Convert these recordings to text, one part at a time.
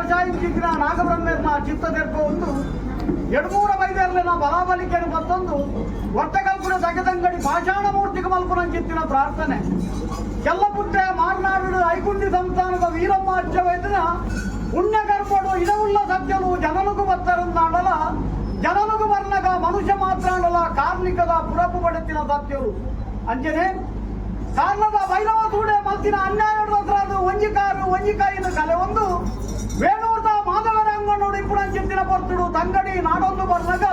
ಅವಶಾಯಿಸಿನ ನಾಗಬ್ರಹ್ಮೇರ್ನ ಚಿತ್ತದೆರ್ಪ ಒಂದು ಎಡಮೂರ ಬೈದೇರ್ಲಿನ ಬಲಾಬಲಿಕೆಯನ್ನು ಮತ್ತೊಂದು ಒಟ್ಟಗಲ್ಪುರ ತಗದಂಗಡಿ ಪಾಷಾಣ ಮೂರ್ತಿಗೆ ಮಲ್ಪುನ ಚಿತ್ತಿನ ಪ್ರಾರ್ಥನೆ ಕೆಲ್ಲಪುಟ್ಟೆ ಮಾರ್ನಾಡು ಐಗುಂಡಿ ಸಂಸ್ಥಾನದ ವೀರಮ್ಮ ಅಚ್ಚವೈದ್ಯನ ಪುಣ್ಯಕರ್ಮಡು ಇದವುಳ್ಳ ಸತ್ಯನು ಜನನಿಗೂ ಬತ್ತರಂದಾಡಲ ಜನನಿಗೂ ಬರ್ನಗ ಮನುಷ್ಯ ಮಾತ್ರ ಅಂಡಲ ಕಾರ್ಮಿಕದ ಪುರಪು ಪಡೆತಿನ ಸತ್ಯರು ಅಂಜನೆ ಕಾರಣದ ಭೈರವ ಸೂಡೆ ಮಲ್ತಿನ ಅನ್ಯಾಯದು ಒಂಜಿಕಾಯಿನ ಕಲೆ ಒಂದು ವೇಣೂರ್ದ ಮಾಧವರ ಅಂಗನೋಡು ಇಪ್ಪುಡ ಚಿತ್ತಿನ ಪೊರ್ತುಡು ತಂಗಡಿ ನಾಡೊಂದು ಬರ್ನಗ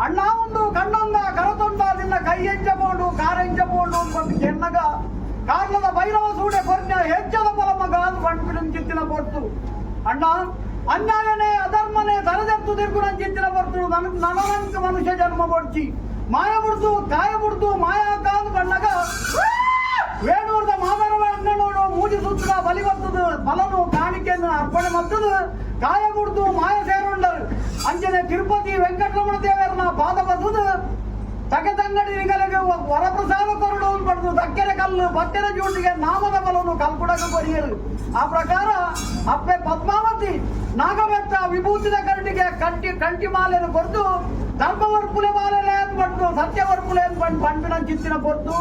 ಅಣ್ಣ ಒಂದು ಕಣ್ಣೊಂದ ಕರತೊಂಡ ನಿನ್ನ ಕೈ ಹೆಂಚಬಹುದು ಕಾರೆಂಚಬಹುದು ಅಂತ ಕೆನ್ನಗ ಕಾರಣದ ಭೈರವ ಸೂಡೆ ಕೊರ್ನ ಹೆಚ್ಚದ ಬಲ ಮಗ ಬಂಡ್ಬಿಡ ಚಿತ್ತಿನ ಪೊರ್ತು ಅಣ್ಣ ಅನ್ಯಾಯನೇ ಅಧರ್ಮನೇ ತರದೆತ್ತು ತಿರುಗುನ ಚಿತ್ತಿನ ಪೊರ್ತುಡು ನನನಂಕ ಮನುಷ್ಯ ಜನ್ಮ ಪೊಡ್ಚಿ ಮಾಯ ಬಿಡ್ತು ಕಾಯ ಬಿಡ್ತು ಮಾಯ ಕಾದು ಬಣ್ಣಗ ವೇಣೂರ್ದ ಮಾಧವರ ಅಂಗನೋಡು ಮೂಜಿ ಸುತ್ತದ ಬಲಿ ಬರ್ತದ ಬಲನು ಕಾಣಿಕೆಯನ್ನು ಅರ್ಪಣೆ ಮತ್ತದು ಕಾಯ ಬಿಡ್ತು ಮಾಯ ಸೇರುಂಡರು ಅಂಜನೆ ತಿರುಪತಿ ವೆಂಕಟರಮಣ ದೇವರನ್ನ ಪಾದ ಬಸದು ತಗದಂಗಡಿ ನಿಗಲಿಗೆ ವರಪ್ರಸಾದ ಕೊರಡು ಪಡೆದು ದಕ್ಕೆರೆ ಕಲ್ಲು ಬತ್ತೆರ ಜೂಟಿಗೆ ನಾಮದ ಬಲವನ್ನು ಕಲ್ಪುಡಕ ಬರೆಯರು ಆ ಪ್ರಕಾರ ಅಪ್ಪೆ ಪದ್ಮಾವತಿ ನಾಗಬೆತ್ತ ವಿಭೂತಿದ ಕರಟಿಗೆ ಕಂಟಿ ಮಾಲೆಯನ್ನು ಕೊಟ್ಟು ಧರ್ಮವರ್ಪುಲೆ ಮಾಲೆಲೆ ಅಂದ್ಬಟ್ಟು ಸತ್ಯವರ್ಪುಲೆ ಅಂದ್ಬಂಡು ಬಂಡಿನ ಚಿತ್ತಿನ ಕೊಟ್ಟು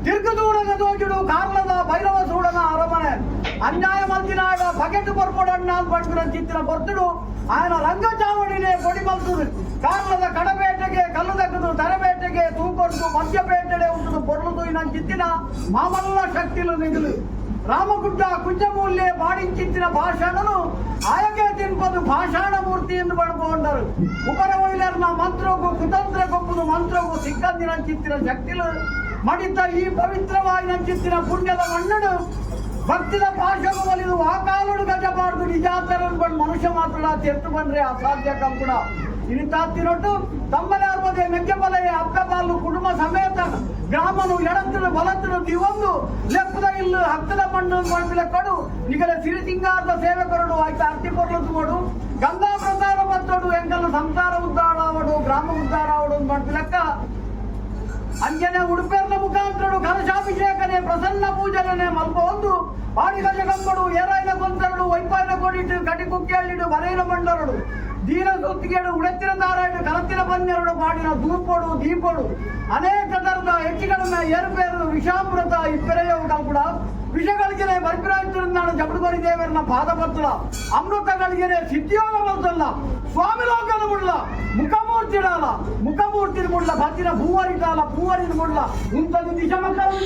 ತಿರುಗುದೂಡದ ದೋಜುಡು ಕಾರ್ಲದ ಭೈರವ ಸೂಡನ ಅರಮನೆ ಅನ್ಯಾಯ ಮಲ್ತಿನಾಡ ಬಕೆಟ್ ಬರ್ಪೊಡಣ್ಣ ಅಂದ್ಬಂಡು ಚಿತ್ತಿನ ಕೊರ್ತುಡು ఆయన ರಂಗಚಾವಡಿನೇ ಕೊಡಿ ಮಲ್ತುದು ಕಾರ್ಲದ ಕಡಬೇಟೆಗೆ ಕಲ್ಲು ದಕ್ಕದು ತರಬೇಟೆಗೆ ತೂಕೊಟ್ಟು ಮಧ್ಯಪೇಟೆಡೆ ಉಂಟು పొర్లుతూ చిత్తిన మామల్ల శక్తులు నిధులు రామగుడ్డ కుంజమూల్యే పాడించిన భాషణను ఆయగే తిన్పదు భాషాణమూర్ತಿ ಎಂದು ಪಡ್ಕೊಂಡರು ಉಪರವೈಲರ್ನ ಮಂತ್ರಗೂ ಕುತಂತ್ರ ಗೊಪ್ಪುದು ಮಂತ್ರಗೂ ಸಿಕ್ಕಂದಿನ ಚಿತ್ತಿನ ಶಕ್ತಿಲು ಮಡಿತ ಈ ಪವಿತ್ರವಾದ ಚಿತ್ತಿನ ಪುಣ್ಯದ ಮಣ್ಣನು ಭಕ್ತಿದ ಪಾಶವು ಒಲಿದು ಆ ಕಾಲುಡು ಗಜಬಾರ್ದು ನಿಜಾತರನ್ ಬಂದು ಮನುಷ್ಯ ಮಾತ್ರ ತೆತ್ತು ಬಂದ್ರೆ ಅಸಾಧ್ಯ ಕಂಕುಡ ಇಲ್ಲಿ ತಾತ್ತಿನೊಟ್ಟು ತಮ್ಮನೇ ಅರ್ವದೆ ಮೆಕ್ಕೆಬಲೆಯ ಅಕ್ಕಪಾಲು ಕುಟುಂಬ ಸಮೇತ ಗ್ರಾಮನು ಎಡತ್ತಿನ ಬಲತ್ತಿನ ದಿವೊಂದು ಲೆಪ್ಪದ ಇಲ್ಲು ಹತ್ತದ ಮಣ್ಣು ಮಾಡಿದ ಕೊಡು ನಿಗಲ ಸಿರಿಸಿಂಗಾರದ ಸೇವಕರಡು ಆಯ್ತು ಅರ್ತಿ ಕೊರ್ಲತ್ತು ಕೊಡು ಗಂಗಾ ಪ್ರಸಾರ ಮತ್ತೋಡು ಎಂಕಲ್ಲ ಸಂಸಾರ ಉದ್ಧಾರ ಆವಡು ಗ್ರಾಮ ಉದ್ಧಾರ ಆವಡು ಮಾಡಿದ ಅಂಜನೆ ಉಡುಪೇರ್ನ ಮುಖಾಂತರಡು ಕಲಶಾಭಿಷೇಕನೆ ಪ್ರಸನ್ನ ಪೂಜನೆ ಮಲ್ಪ ಒಂದು ಪಾಡಿಗ ಜಗಂಬಡು ಏರಾಯಿನ ಕೊಂತರಡು ವೈಪಾಯಿನ ಕೊಡಿಟ್ಟು ಕಟಿ ಕುಕ್ಕೆಹಳ್ಳಿಡು ಬರೆಯಿನ ಮಂಡರಡು ದೀನ ಸುತ್ತಿಗೆಡು ಉಡೆತ್ತಿನ ದಾರಾಯಿಡು ಕಲತ್ತಿನ ಬನ್ನೆರಡು ಪಾಡಿನ ಧೂಪೋಡು ದೀಪೋಡು ಅನೇಕ ತರದ ಹೆಚ್ಚಿಗಳನ್ನ ಏರುಪೇರು ವಿಷಾಮೃತ ಇಪ್ಪೆರೆಯವು ಕಲ್ಪುಡ ವಿಷಗಳಿಗೆ ಬರ್ಪಿರಾಯ್ತು ಜಬಡುಗರಿ ದೇವರನ್ನ ಪಾದಪತ್ರ ಅಮೃತಗಳಿಗೆ ಸಿದ್ಧಿಯೋಗ ಬರ್ತಲ್ಲ ಸ್ವಾಮಿ ಲೋಕನ ಮುಡ್ಲ ಮುಖಮೂರ್ತಿಡಾಲ ಮುಖಮೂರ್ತಿ ಮುಡ್ಲ ಬತ್ತಿನ ಭೂವರಿಟಾಲ ಭೂವರಿನ ಮುಡ್ಲ ಇಂಥದ್ದು ದಿಶ ಮಕ್ಕಳು